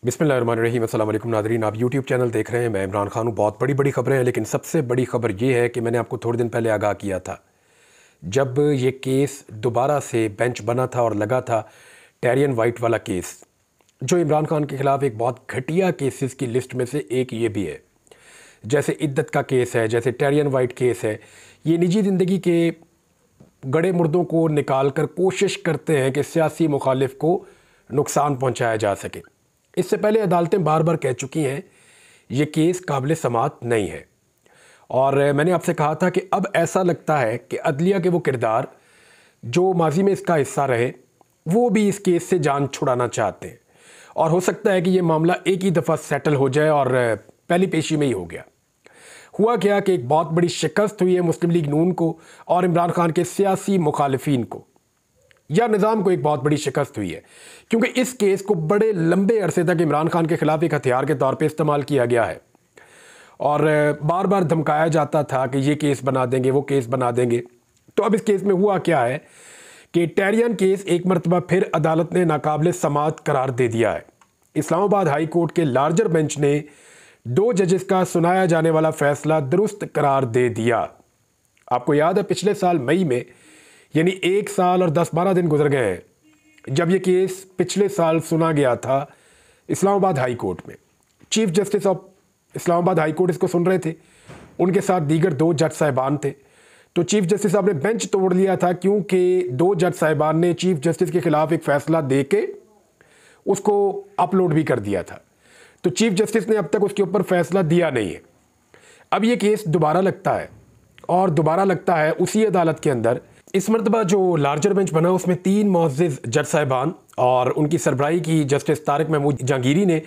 बिस्मिल्लाहिर्रहमानिर्रहीम। अस्सलाम वालेकुम नाज़रीन, आप यूट्यूब चैनल देख रहे हैं। मैं इमरान खान हूँ। बहुत बड़ी बड़ी खबरें हैं, लेकिन सबसे बड़ी खबर ये है कि मैंने आपको थोड़े दिन पहले आगाह किया था, जब ये केस दोबारा से बेंच बना था और लगा था टेरियन वाइट वाला केस, जो इमरान खान के ख़िलाफ़ एक बहुत घटिया केसेस की लिस्ट में से एक ये भी है। जैसे इद्दत का केस है, जैसे टेरियन वाइट केस है, ये निजी ज़िंदगी के गड़े मुर्दों को निकाल कर कोशिश करते हैं कि सियासी मुखालिफ को नुकसान पहुँचाया जा सके। इससे पहले अदालतें बार बार कह चुकी हैं ये केस काबिल समाअत नहीं है, और मैंने आपसे कहा था कि अब ऐसा लगता है कि अदलिया के वो किरदार जो माजी में इसका हिस्सा रहे, वो भी इस केस से जान छुड़ाना चाहते हैं, और हो सकता है कि ये मामला एक ही दफ़ा सेटल हो जाए और पहली पेशी में ही हो गया। हुआ क्या कि एक बहुत बड़ी शिकस्त हुई है मुस्लिम लीग नून को और इमरान खान के सियासी मुखालिफिन को, या निज़ाम को एक बहुत बड़ी शिकस्त हुई है, क्योंकि इस केस को बड़े लंबे अरसे तक इमरान खान के ख़िलाफ़ एक हथियार के तौर पे इस्तेमाल किया गया है, और बार बार धमकाया जाता था कि ये केस बना देंगे, वो केस बना देंगे। तो अब इस केस में हुआ क्या है कि टेरियन केस एक मरतबा फिर अदालत ने नाकाबिल समाअत करार दे दिया है। इस्लामाबाद हाई कोर्ट के लार्जर बेंच ने 2 जजेस का सुनाया जाने वाला फ़ैसला दुरुस्त करार दे दिया। आपको याद है पिछले साल मई में, यानी 1 साल और 10-12 दिन गुजर गए हैं जब ये केस पिछले साल सुना गया था इस्लामाबाद हाई कोर्ट में। Chief justice of Islamabad high court इसको सुन रहे थे, उनके साथ दीगर 2 जज साहिबान थे। तो चीफ जस्टिस साहब ने बेंच तोड़ लिया था, क्योंकि 2 जज साहिबान ने चीफ जस्टिस के खिलाफ एक फ़ैसला दे के उसको अपलोड भी कर दिया था। तो चीफ जस्टिस ने अब तक उसके ऊपर फ़ैसला दिया नहीं है। अब ये केस दोबारा लगता है, और दोबारा लगता है उसी अदालत के अंदर। इस मरतबा जो लार्जर बेंच बना उसमें 3 मुअज़्ज़िज़ जज साहिबान और उनकी सरबराही की जस्टिस तारिक महमूद जहांगीरी ने,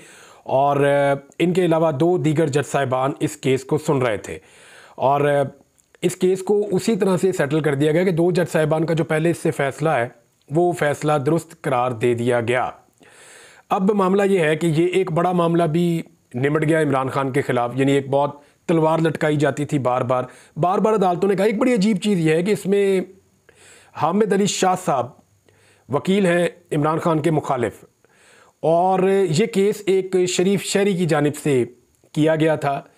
और इनके अलावा 2 दीगर जज साहिबान इस केस को सुन रहे थे। और इस केस को उसी तरह से सेटल कर दिया गया कि 2 जज साहिबान का जो पहले इससे फ़ैसला है वो फ़ैसला दुरुस्त करार दे दिया गया। अब मामला ये है कि ये एक बड़ा मामला भी निमट गया इमरान खान के ख़िलाफ़, यानी एक बहुत तलवार लटकाई जाती थी बार बार अदालतों ने कहा। एक बड़ी अजीब चीज़ ये है कि इसमें हामिद अली शाह साहब वकील हैं इमरान खान के मुखालिफ, और ये केस एक शरीफ शहरी की जानिब से किया गया था,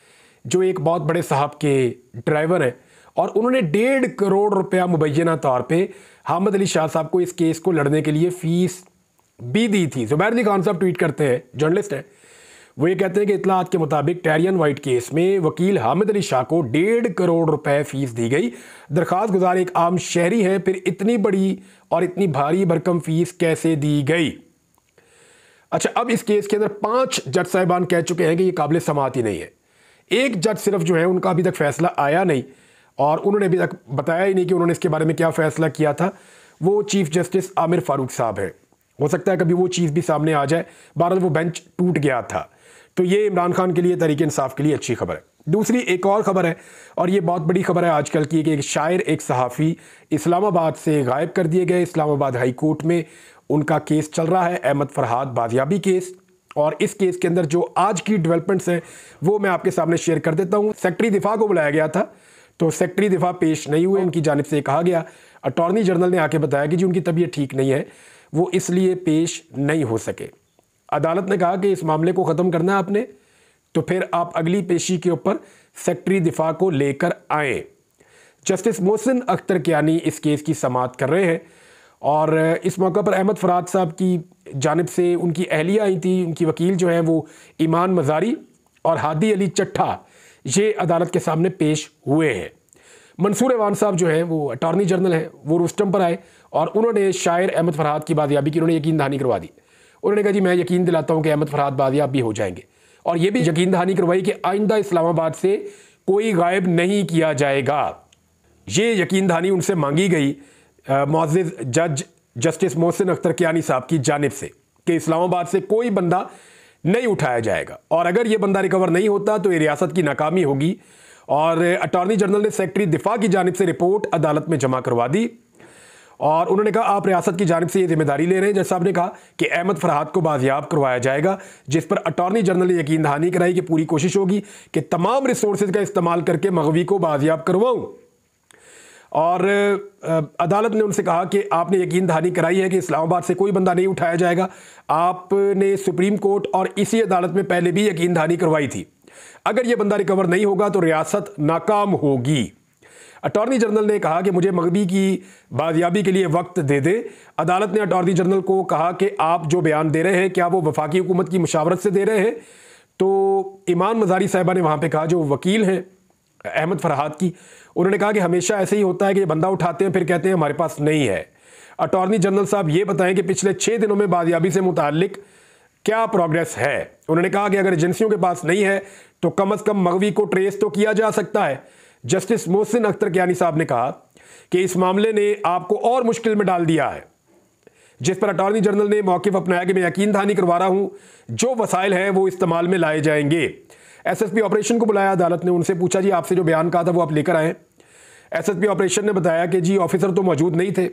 जो एक बहुत बड़े साहब के ड्राइवर हैं, और उन्होंने 1.5 करोड़ रुपया मुबैना तौर पे हामिद अली शाह साहब को इस केस को लड़ने के लिए फ़ीस भी दी थी। ज़ुबैर अली खान साहब ट्वीट करते हैं, जर्नलिस्ट हैं, वो ये कहते हैं कि इतलात के मुताबिक टेरियन वाइट केस में वकील हामिद अली शाह को 1.5 करोड़ रुपए फ़ीस दी गई। दरख्वास्त गुजार एक आम शहरी है, फिर इतनी बड़ी और इतनी भारी भरकम फ़ीस कैसे दी गई? अच्छा, अब इस केस के अंदर 5 जज साहिबान कह चुके हैं कि ये काबिल समाअत ही नहीं है। एक जज सिर्फ जो है उनका अभी तक फ़ैसला आया नहीं, और उन्होंने अभी तक बताया ही नहीं कि उन्होंने इसके बारे में क्या फ़ैसला किया था। वो चीफ जस्टिस आमिर फ़ारूक साहब हैं। हो सकता है कभी वो चीज़ भी सामने आ जाए। बहरहाल वो बेंच टूट गया था, तो ये इमरान खान के लिए, तहरीक इंसाफ के लिए अच्छी खबर है। दूसरी एक और ख़बर है, और ये बहुत बड़ी खबर है आजकल की, कि एक शायर, एक सहाफ़ी इस्लामाबाद से गायब कर दिए गए। इस्लामाबाद हाई कोर्ट में उनका केस चल रहा है, अहमद फरहाद बाजियाबी केस। और इस केस के अंदर जो आज की डेवलपमेंट्स हैं वो मैं आपके सामने शेयर कर देता हूँ। सेक्रेटरी दिफा को बुलाया गया था, तो सेक्रेटरी दिफा पेश नहीं हुए। उनकी जानिब से कहा गया, अटॉर्नी जनरल ने आके बताया कि जी उनकी तबीयत ठीक नहीं है, वो इसलिए पेश नहीं हो सके। अदालत ने कहा कि इस मामले को ख़त्म करना है आपने, तो फिर आप अगली पेशी के ऊपर सेक्रेटरी दिफा को लेकर आएँ। जस्टिस मोहसिन अख्तर कियानी इस केस की समाअत कर रहे हैं, और इस मौका पर अहमद फरहाद साहब की जानिब से उनकी अहलिया आई थी। उनकी वकील जो हैं वो ईमान मज़ारी और हादी अली चट्ठा, ये अदालत के सामने पेश हुए हैं। मंसूर एवान साहब जो हैं वो अटॉर्नी जनरल हैं, वो रुस्तम पर आए, और उन्होंने शायर अहमद फरहाद की बाजियाबी की उन्होंने यकीन दहानी करवा दी। उन्होंने कहा जी मैं यकीन दिलाता हूँ कि अहमद फरहाद बाजियाब भी हो जाएंगे, और ये भी यकीन दहानी करवाई कि आइंदा इस्लामाबाद से कोई गायब नहीं किया जाएगा। ये यकीन दहानी उनसे मांगी गई मुअज़्ज़िज़ जज जस्टिस मोहसिन अख्तर कियानी साहब की जानिब से, कि इस्लामाबाद से कोई बंदा नहीं उठाया जाएगा, और अगर ये बंदा रिकवर नहीं होता तो ये रियासत की नाकामी होगी। और अटॉर्नी जनरल ने सेक्रेटरी दिफा की जानिब से रिपोर्ट अदालत में जमा करवा दी, और उन्होंने कहा आप रियासत की जानिब से ये जिम्मेदारी ले रहे हैं। जज साहब ने कहा कि अहमद फरहाद को बाजियाब करवाया जाएगा, जिस पर अटॉर्नी जनरल ने यकीन दहानी कराई कि पूरी कोशिश होगी कि तमाम रिसोर्सेज का इस्तेमाल करके मग़वी को बाजियाब करवाऊँ। और अदालत ने उनसे कहा कि आपने यकीन दहानी कराई है कि इस्लामाबाद से कोई बंदा नहीं उठाया जाएगा। आपने सुप्रीम कोर्ट और इसी अदालत में पहले भी यकीन दहानी करवाई थी। अगर ये बंदा रिकवर नहीं होगा तो रियासत नाकाम होगी। अटॉर्नी जनरल ने कहा कि मुझे मगबी की बाजियाबी के लिए वक्त दे दे। अदालत ने अटॉर्नी जनरल को कहा कि आप जो बयान दे रहे हैं क्या वो वफाकी हुकूमत की मुशावरत से दे रहे हैं। तो ईमान मज़ारी साहिबा ने वहाँ पे कहा, जो वकील हैं अहमद फरहाद की, उन्होंने कहा कि हमेशा ऐसे ही होता है कि बंदा उठाते हैं फिर कहते हैं हमारे पास नहीं है। अटॉर्नी जनरल साहब ये बताएं कि पिछले 6 दिनों में बाजियाबी से मुताल्लिक क्या प्रोग्रेस है। उन्होंने कहा कि अगर एजेंसियों के पास नहीं है तो कम अज़ कम मगवी को ट्रेस तो किया जा सकता है। जस्टिस मोहसिन अख्तर कियानी साहब ने कहा कि इस मामले ने आपको और मुश्किल में डाल दिया है, जिस पर अटॉर्नी जनरल ने मौक़िफ़ अपनाया कि मैं यकीन दहानी करवा रहा हूं, जो वसाइल हैं वो इस्तेमाल में लाए जाएंगे। एसएसपी ऑपरेशन को बुलाया अदालत ने, उनसे पूछा जी आपसे जो बयान कहा था वो आप लेकर आए। एसएसपी ऑपरेशन ने बताया कि जी ऑफिसर तो मौजूद नहीं थे,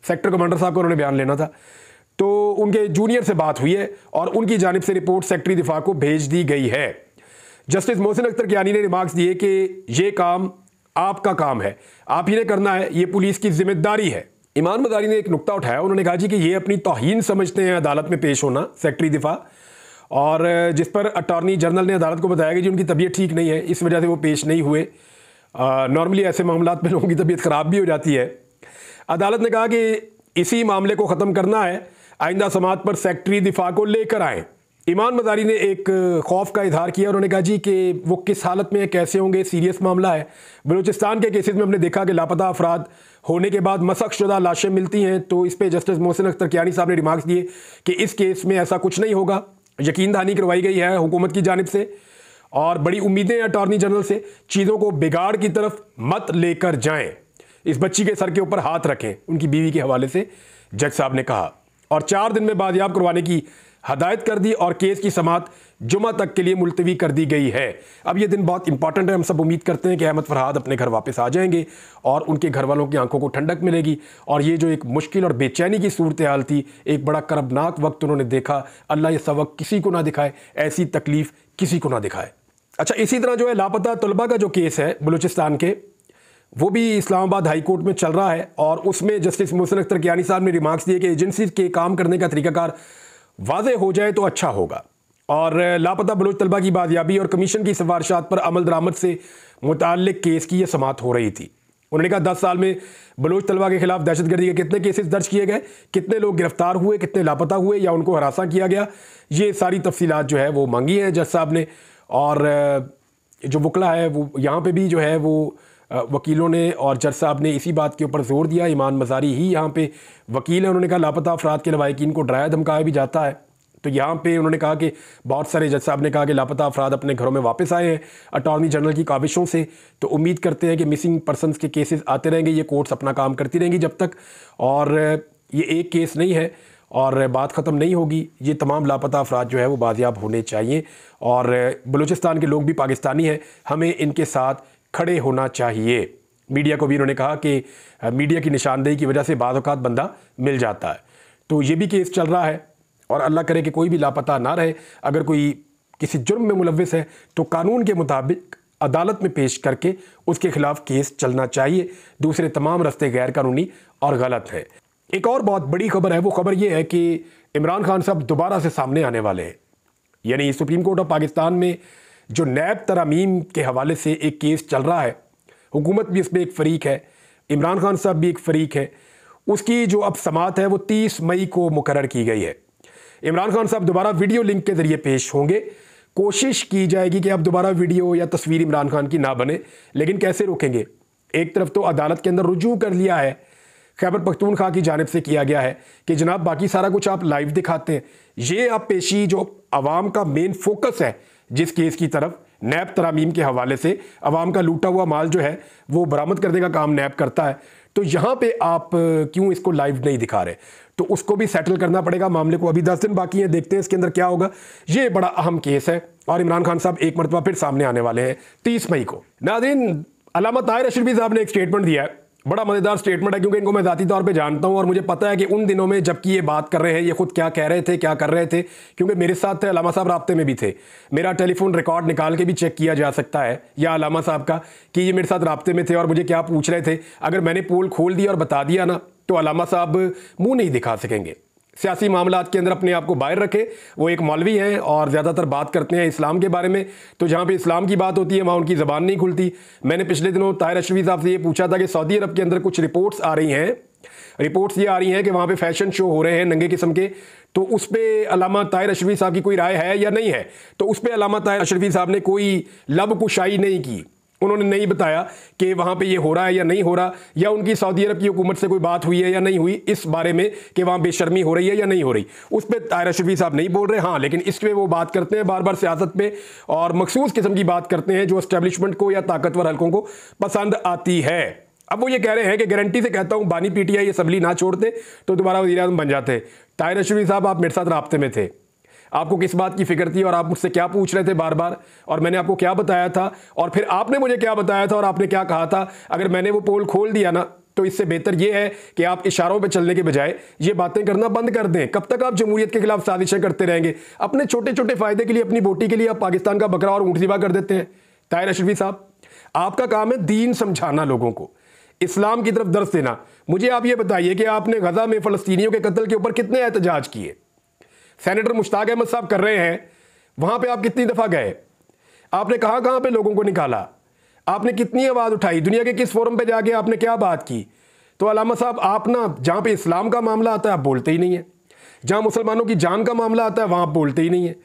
सेक्टर कमांडर साहब को उन्होंने बयान लेना था। तो उनके जूनियर से बात हुई है और उनकी जानिब से रिपोर्ट सेक्रेटरी दिफा को भेज दी गई है। जस्टिस मोहसिन अख्तर कियानी ने रिमार्क्स दिए कि ये काम आपका काम है, आप ही ने करना है, ये पुलिस की जिम्मेदारी है। ईमान मज़ारी ने एक नुक्ता उठाया, उन्होंने कहा जी कि ये अपनी तौहीन समझते हैं अदालत में पेश होना सेक्रेटरी दिफा, और जिस पर अटॉर्नी जनरल ने अदालत को बताया कि जी उनकी तबीयत ठीक नहीं है, इस वजह से वो पेश नहीं हुए। नॉर्मली ऐसे मामलात में लोगों की तबीयत ख़राब भी हो जाती है। अदालत ने कहा कि इसी मामले को ख़त्म करना है, आइंदा समात पर सेक्रेटरी दिफा को लेकर आएँ। ईमान मज़ारी ने एक खौफ का इजहार किया, उन्होंने कहा जी कि वो किस हालत में कैसे होंगे, सीरियस मामला है। बलूचिस्तान के केसेस में हमने देखा कि लापता अफराद होने के बाद मसख शुदा लाशें मिलती हैं। तो इस पर जस्टिस मोहसिन अख्तर कियानी साहब ने रिमार्क्स दिए कि इस केस में ऐसा कुछ नहीं होगा, यकीन दहानी करवाई गई है हुकूमत की जानिब से और बड़ी उम्मीदें हैं अटॉर्नी जनरल से। चीज़ों को बिगाड़ की तरफ मत लेकर जाएं, इस बच्ची के सर के ऊपर हाथ रखें, उनकी बीवी के हवाले से जज साहब ने कहा। और 4 दिन में बाजियाब करवाने की हदायत कर दी और केस की समात जुमा तक के लिए मुलतवी कर दी गई है। अब ये दिन बहुत इंपॉर्टेंट है, हम सब उम्मीद करते हैं कि अहमद फरहाद अपने घर वापस आ जाएंगे और उनके घर वालों की आंखों को ठंडक मिलेगी। और ये जो एक मुश्किल और बेचैनी की सूरत हाल थी, एक बड़ा करबनाक वक्त उन्होंने देखा, अल्लाह ये सबक किसी को ना दिखाए, ऐसी तकलीफ किसी को ना दिखाए। अच्छा, इसी तरह जो है लापता तलबा का जो केस है बलूचिस्तान के, वो भी इस्लामाबाद हाई कोर्ट में चल रहा है और उसमें जस्टिस मोहसिन अख्तर कियानी साहब ने रिमार्क्स दिए कि एजेंसी के काम करने का तरीकाकार वाज़े हो जाए तो अच्छा होगा। और लापता बलूच तलबा की बाजियाबी और कमीशन की सिफारिशात पर अमल दरामद से मुताल्लिक केस की यह समात हो रही थी। उन्होंने कहा 10 साल में बलूच तलबा के खिलाफ दहशतगर्दी के कितने केसेस दर्ज किए गए, कितने लोग गिरफ्तार हुए, कितने लापता हुए या उनको हरासा किया गया, ये सारी तफसीलात जो है वो मांगी है जज साहब ने। और जो वकला है वो यहाँ पे भी जो है वो वकीलों ने और जज साहब ने इसी बात के ऊपर जोर दिया। ईमान मज़ारी ही यहाँ पे वकील है, उन्होंने कहा लापता अफराद के लवाहिकीन को डराया धमकाया भी जाता है। तो यहाँ पे उन्होंने कहा कि बहुत सारे जज साहब ने कहा कि लापता अफराद अपने घरों में वापस आए हैं अटॉर्नी जनरल की काविशों से। तो उम्मीद करते हैं कि मिसिंग पर्सनस के केसेस आते रहेंगे, ये कोर्ट्स अपना काम करती रहेंगी जब तक, और ये एक केस नहीं है और बात ख़त्म नहीं होगी। ये तमाम लापता अफराद जो है वो बाजियाब होने चाहिए और बलूचिस्तान के लोग भी पाकिस्तानी हैं, हमें इनके साथ खड़े होना चाहिए। मीडिया को भी उन्होंने कहा कि मीडिया की निशानदेही की वजह से बाज़ औक़ात बंदा मिल जाता है। तो ये भी केस चल रहा है और अल्लाह करे कि कोई भी लापता ना रहे। अगर कोई किसी जुर्म में मुलव्विस है तो कानून के मुताबिक अदालत में पेश करके उसके खिलाफ केस चलना चाहिए। दूसरे तमाम रास्ते गैर कानूनी और गलत हैं। एक और बहुत बड़ी खबर है, वो खबर ये है कि इमरान खान साहब दोबारा से सामने आने वाले हैं। यानी सुप्रीम कोर्ट ऑफ पाकिस्तान में जो नैब तरामीम के हवाले से एक केस चल रहा है, हुकूमत भी इसमें एक फ़रीक है, इमरान खान साहब भी एक फ़रीक है। उसकी जो अब समात है वो 30 मई को मुकर्रर की गई है। इमरान खान साहब दोबारा वीडियो लिंक के ज़रिए पेश होंगे। कोशिश की जाएगी कि अब दोबारा वीडियो या तस्वीर इमरान खान की ना बने, लेकिन कैसे रोकेंगे? एक तरफ तो अदालत के अंदर रुजू कर लिया है, खैबर पख्तूनख्वा की जानिब से किया गया है कि जनाब बाकी सारा कुछ आप लाइव दिखाते हैं, ये आप पेशी जो आवाम का मेन फोकस है जिस केस की तरफ, नैब तरामीम के हवाले से आवाम का लूटा हुआ माल जो है वो बरामद करने का काम नैब करता है, तो यहाँ पे आप क्यों इसको लाइव नहीं दिखा रहे? तो उसको भी सेटल करना पड़ेगा मामले को। अभी 10 दिन बाकी हैं, देखते हैं इसके अंदर क्या होगा। ये बड़ा अहम केस है और इमरान खान साहब एक मरतबा फिर सामने आने वाले हैं 30 मई को। नाज़रीन, अल्लामा ताहिर अशरफी साहब ने एक स्टेटमेंट दिया है बड़ा मज़ेदार स्टेटमेंट है क्योंकि इनको मैं ज़ाती तौर पे जानता हूँ और मुझे पता है कि उन दिनों में जबकि ये बात कर रहे हैं ये खुद क्या कह रहे थे, क्या कर रहे थे, क्योंकि मेरे साथ थे, अलामा साहब राब्ते में भी थे। मेरा टेलीफोन रिकॉर्ड निकाल के भी चेक किया जा सकता है या अलामा साहब का कि ये मेरे साथ राब्ते में थे और मुझे क्या पूछ रहे थे। अगर मैंने पोल खोल दिया और बता दिया ना तो अलामा साहब मुँह नहीं दिखा सकेंगे। सियासी मामलात के अंदर अपने आप को बाहर रखे। वो एक मौलवी हैं और ज़्यादातर बात करते हैं इस्लाम के बारे में, तो जहाँ पे इस्लाम की बात होती है वहाँ उनकी ज़बान नहीं खुलती। मैंने पिछले दिनों ताहिर अशरफी साहब से ये पूछा था कि सऊदी अरब के अंदर कुछ रिपोर्ट्स आ रही हैं, रिपोर्ट्स ये आ रही हैं कि वहाँ पे फैशन शो हो रहे हैं नंगे किस्म के, तो उस पर अल्लामा ताहिर अशरफी साहब की कोई राय है या नहीं है। तो उस पर अल्लामा ताहिर अशरफी साहब ने कोई लब कुशाई नहीं की, उन्होंने नहीं बताया कि वहाँ पे ये हो रहा है या नहीं हो रहा, या उनकी सऊदी अरब की हुकूमत से कोई बात हुई है या नहीं हुई इस बारे में कि वहाँ बेशर्मी हो रही है या नहीं हो रही। उस पर ताहिर अशरफी साहब नहीं बोल रहे। हाँ, लेकिन इसमें वो बात करते हैं बार बार सियासत पे और मखसूस किस्म की बात करते हैं जो एस्टेब्लिशमेंट को या ताकतवर हल्कों को पसंद आती है। अब वो ये कह रहे हैं कि गारंटी से कहता हूँ बानी पीटीआई असम्बली ना छोड़ते तो दोबारा वज़ीर आज़म बन जाते। ताहिर अशरफी साहब, आप मेरे साथ राब्ते में थे, आपको किस बात की फिक्र थी और आप मुझसे क्या पूछ रहे थे बार बार, और मैंने आपको क्या बताया था और फिर आपने मुझे क्या बताया था और आपने क्या कहा था। अगर मैंने वो पोल खोल दिया ना तो इससे बेहतर ये है कि आप इशारों पे चलने के बजाय ये बातें करना बंद कर दें। कब तक आप जमहूरियत के खिलाफ साजिशें करते रहेंगे? अपने छोटे छोटे फायदे के लिए, अपनी बोटी के लिए आप पाकिस्तान का बकरा और ऊँट ज़िबा कर देते हैं। ताहिर अशरफी साहब, आपका काम है दीन समझाना, लोगों को इस्लाम की तरफ दर्स देना। मुझे आप ये बताइए कि आपने गजा में फ़लस्तीनियों के कत्ल के ऊपर कितने एहतजाज किए? सेनेटर मुश्ताक अहमद साहब कर रहे हैं, वहां पे आप कितनी दफ़ा गए? आपने कहां कहां पे लोगों को निकाला? आपने कितनी आवाज़ उठाई? दुनिया के किस फोरम पे जाके आपने क्या बात की? तो अलामा साहब, आप ना जहां पे इस्लाम का मामला आता है आप बोलते ही नहीं है, जहां मुसलमानों की जान का मामला आता है वहां आप बोलते ही नहीं है।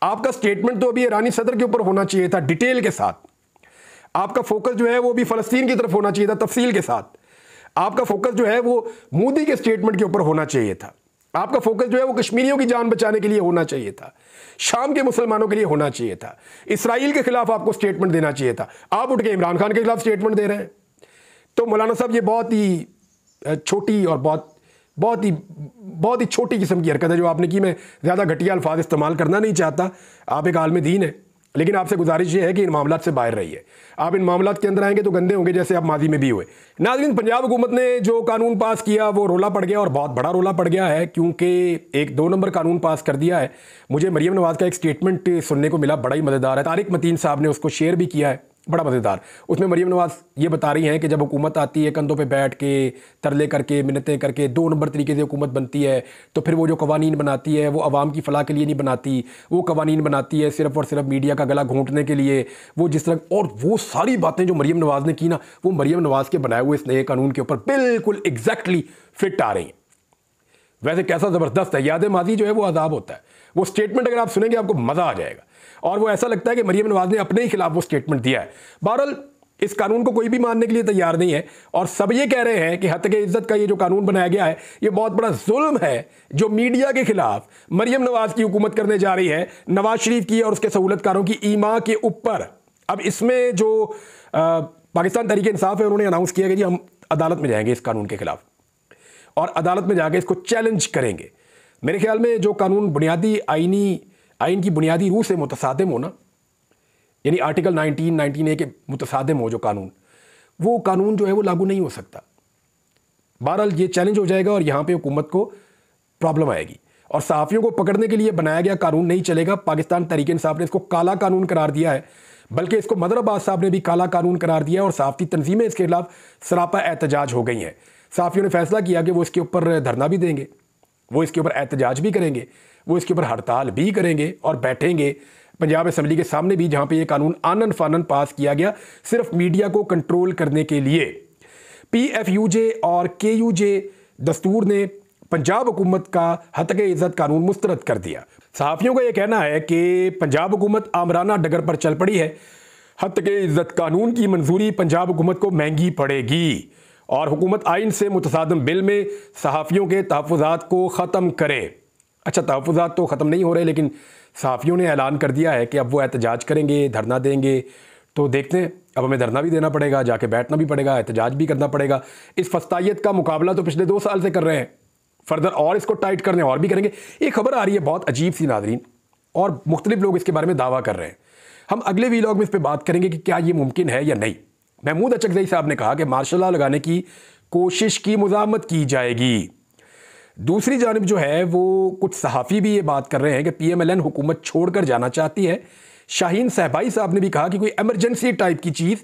आपका स्टेटमेंट तो अभी ईरानी सदर के ऊपर होना चाहिए था, डिटेल के साथ। आपका फोकस जो है वो भी फ़लस्तीन की तरफ होना चाहिए था, तफसील के साथ। आपका फोकस जो है वो मोदी के स्टेटमेंट के ऊपर होना चाहिए था। आपका फोकस जो है वो कश्मीरियों की जान बचाने के लिए होना चाहिए था, शाम के मुसलमानों के लिए होना चाहिए था, इसराइल के खिलाफ आपको स्टेटमेंट देना चाहिए था। आप उठ के इमरान खान के खिलाफ स्टेटमेंट दे रहे हैं। तो मौलाना साहब, ये बहुत ही छोटी और बहुत ही छोटी किस्म की हरकत है जो आपने की। मैं ज़्यादा घटिया अल्फाज इस्तेमाल करना नहीं चाहता, आप एक आलिम दीन है, लेकिन आपसे गुजारिश ये है कि इन मामलात से बाहर रहिए। आप इन मामलात के अंदर आएंगे तो गंदे होंगे जैसे आप माजी में भी हुए। नाज़रीन, पंजाब हुकूमत ने जो कानून पास किया वो रोला पड़ गया और बहुत बड़ा रोला पड़ गया है, क्योंकि एक 2 नंबर कानून पास कर दिया है। मुझे मरीम नवाज़ का एक स्टेटमेंट सुनने को मिला, बड़ा ही मज़ेदार है। तारिक मतीन साहब ने उसको शेयर भी किया है, बड़ा मज़ेदार। उसमें मरीम नवाज़ ये बता रही हैं कि जब हुकूमत आती है कंधों पे बैठ के तरले करके मिन्नतें करके 2 नंबर तरीके से हुकूमत बनती है, तो फिर वो जो कवानीन बनाती है वो अवाम की फ़लाह के लिए नहीं बनाती, वो कवानीन बनाती है सिर्फ़ और सिर्फ मीडिया का गला घोंटने के लिए। वो जिस तरह और वो सारी बातें जो मरीम नवाज़ ने की ना, वो मरीम नवाज़ के बनाए हुए इस नए कानून के ऊपर बिल्कुल एग्जैक्टली फिट आ रही हैं। वैसे कैसा ज़बरदस्त है, याद माजी जो है वो अजाब होता है। वो स्टेटमेंट अगर आप सुनेंगे आपको मज़ा आ जाएगा और वो ऐसा लगता है कि मरीम नवाज़ ने अपने ही खिलाफ वो स्टेटमेंट दिया है। बहरहाल, इस कानून को कोई भी मानने के लिए तैयार नहीं है और सब ये कह रहे हैं कि हत्या इज्जत का ये जो कानून बनाया गया है ये बहुत बड़ा जुल्म है जो मीडिया के खिलाफ मरीम नवाज़ की हुकूमत करने जा रही है, नवाज शरीफ की और उसके सहूलतकारों की ईमा के ऊपर। अब इसमें जो पाकिस्तान तहरीक इंसाफ है उन्होंने अनाउंस किया कि जी हम अदालत में जाएंगे इस कानून के खिलाफ और अदालत में जाके इसको चैलेंज करेंगे। मेरे ख्याल में जो कानून बुनियादी आइन की बुनियादी रूह से मुतसादिम हो ना, यानी आर्टिकल 19A के मुतसादिम हो जो कानून, वो कानून जो है वो लागू नहीं हो सकता। बहरहाल ये चैलेंज हो जाएगा और यहाँ पे हुकूमत को प्रॉब्लम आएगी और सहाफ़ियों को पकड़ने के लिए बनाया गया कानून नहीं चलेगा। पाकिस्तान तहरीक इंसाफ ने इसको काला कानून करार दिया है, बल्कि इसको मदर अब्बास साहब ने भी काला कानून करार दिया है और सहाफ़ती तंजीमें इसके खिलाफ सरापा एहतजाज हो गई हैं। सहाफ़ियों ने फैसला किया कि वो इसके ऊपर धरना भी देंगे, वो इसके ऊपर एहतजाज भी करेंगे, वो इसके ऊपर हड़ताल भी करेंगे और बैठेंगे पंजाब असम्बली के सामने भी, जहाँ पे ये कानून आनन फानन पास किया गया सिर्फ मीडिया को कंट्रोल करने के लिए। PFUJ और KUJ दस्तूर ने पंजाब हुकूमत का हत्या इज़्ज़त कानून मुस्तरद कर दिया। सहाफ़ियों का यह कहना है कि पंजाब हुकूमत आमराना डगर पर चल पड़ी है, हत्या इज़्ज़त कानून की मंजूरी पंजाब हुकूमत को महंगी पड़ेगी और हुकूमत आइन से मुतसादिम बिल में सहाफ़ियों के तहफ़्फ़ुज़ात को ख़त्म करे। अच्छा, तहफ़्फ़ुज़ात तो ख़त्म नहीं हो रहे, लेकिन सहाफ़ियों ने ऐलान कर दिया है कि अब वो एहतजाज करेंगे, धरना देंगे। तो देखते हैं, अब हमें धरना भी देना पड़ेगा, जाके बैठना भी पड़ेगा, एहतजाज भी करना पड़ेगा। इस फस्तायत का मुकाबला तो पिछले 2 साल से कर रहे हैं, फर्दर और इसको टाइट करने और भी करेंगे। एक खबर आ रही है बहुत अजीब सी नाज़रीन, और मुख्तलिफ लोग इसके बारे में दावा कर रहे हैं। हम अगले वीलॉग में इस पर बात करेंगे कि क्या ये मुमकिन है या नहीं। महमूद अचकज़ई साहब ने कहा कि मार्शल लॉ लगाने की कोशिश की मुज़ाहमत की जाएगी। दूसरी जानिब जो है वो कुछ सहाफ़ी भी ये बात कर रहे हैं कि PMLN हुकूमत छोड़कर जाना चाहती है। शाहीन सहबाई साहब ने भी कहा कि कोई एमरजेंसी टाइप की चीज़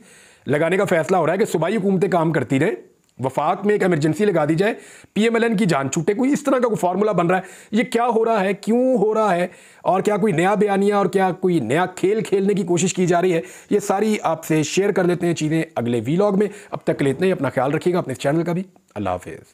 लगाने का फैसला हो रहा है कि सूबाई हुकूमतें काम करती रहें, वफाक में एक एमरजेंसी लगा दी जाए, PMLN की जान छूटे। कोई इस तरह का कोई फार्मूला बन रहा है। ये क्या हो रहा है, क्यों हो रहा है, और क्या कोई नया बयानिया और क्या कोई नया खेल खेलने की कोशिश की जा रही है, ये सारी आपसे शेयर कर लेते हैं चीज़ें अगले वीलॉग में। अब तक के लिए इतना ही। अपना ख्याल रखिएगा, अपने चैनल का भी। अल्लाह हाफिज़।